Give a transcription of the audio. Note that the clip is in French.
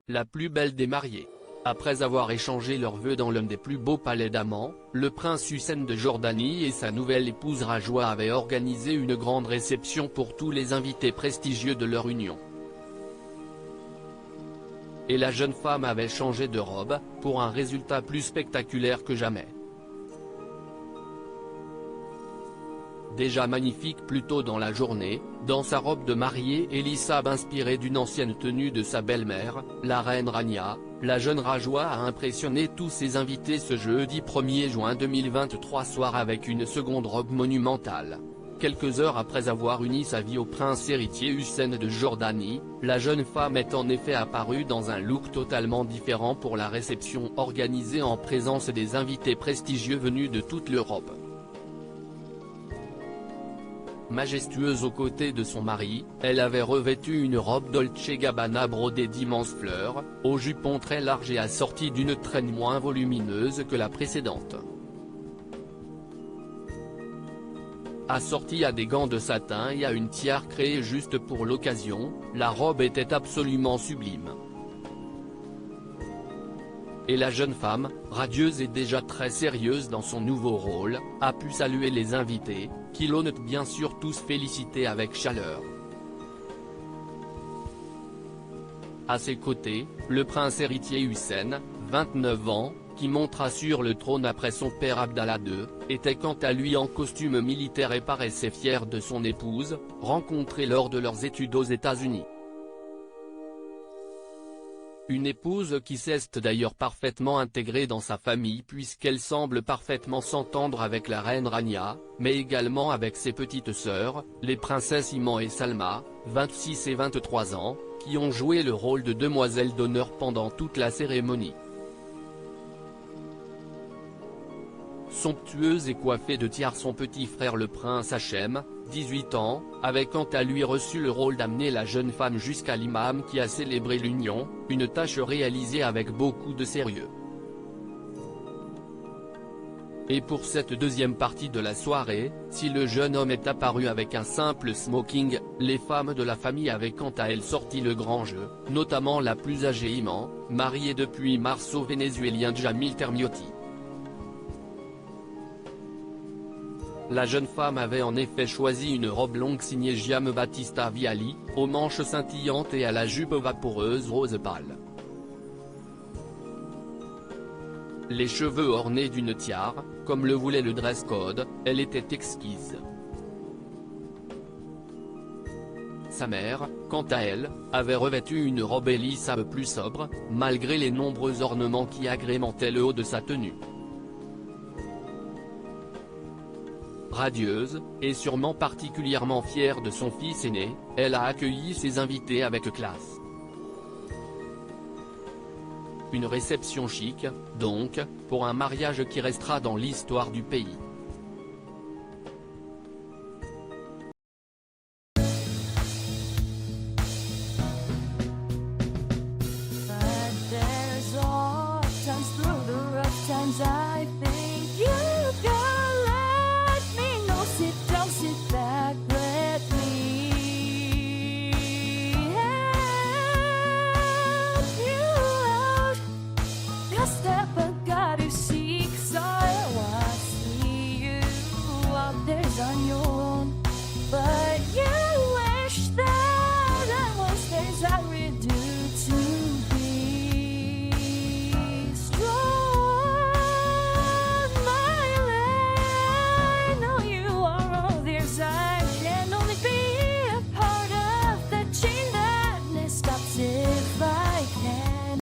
la plus belle des mariées. Après avoir échangé leurs vœux dans l'un des plus beaux palais d'Amman, le prince Hussein de Jordanie et sa nouvelle épouse Rajwa avaient organisé une grande réception pour tous les invités prestigieux de leur union. Et la jeune femme avait changé de robe, pour un résultat plus spectaculaire que jamais. Déjà magnifique plus tôt dans la journée, dans sa robe de mariée Elissab inspirée d'une ancienne tenue de sa belle-mère, la reine Rania, la jeune Rajwa a impressionné tous ses invités ce jeudi 1er juin 2023 soir avec une seconde robe monumentale. Quelques heures après avoir uni sa vie au prince héritier Hussein de Jordanie, la jeune femme est en effet apparue dans un look totalement différent pour la réception organisée en présence des invités prestigieux venus de toute l'Europe. Majestueuse aux côtés de son mari, elle avait revêtu une robe Dolce Gabbana brodée d'immenses fleurs, au jupon très large et assortie d'une traîne moins volumineuse que la précédente. Assortie à des gants de satin et à une tiare créée juste pour l'occasion, la robe était absolument sublime. Et la jeune femme, radieuse et déjà très sérieuse dans son nouveau rôle, a pu saluer les invités, qui l'ont bien sûr tous félicité avec chaleur. À ses côtés, le prince héritier Hussein, 29 ans, qui montera sur le trône après son père Abdallah II, était quant à lui en costume militaire et paraissait fier de son épouse, rencontrée lors de leurs études aux États-Unis. Une épouse qui s'est d'ailleurs parfaitement intégrée dans sa famille puisqu'elle semble parfaitement s'entendre avec la reine Rania, mais également avec ses petites sœurs, les princesses Iman et Salma, 26 et 23 ans, qui ont joué le rôle de demoiselles d'honneur pendant toute la cérémonie. Somptueuse et coiffée de tiare, son petit frère le prince Hachem, 18 ans, avait quant à lui reçu le rôle d'amener la jeune femme jusqu'à l'imam qui a célébré l'union, une tâche réalisée avec beaucoup de sérieux. Et pour cette deuxième partie de la soirée, si le jeune homme est apparu avec un simple smoking, les femmes de la famille avaient quant à elles sorti le grand jeu, notamment la plus âgée Iman, mariée depuis mars au Vénézuélien Jamil Termiotti. La jeune femme avait en effet choisi une robe longue signée Giam Battista Viali, aux manches scintillantes et à la jupe vaporeuse rose pâle. Les cheveux ornés d'une tiare, comme le voulait le dress code, elle était exquise. Sa mère, quant à elle, avait revêtu une robe Elissab plus sobre, malgré les nombreux ornements qui agrémentaient le haut de sa tenue. Radieuse, et sûrement particulièrement fière de son fils aîné, elle a accueilli ses invités avec classe. Une réception chic, donc, pour un mariage qui restera dans l'histoire du pays.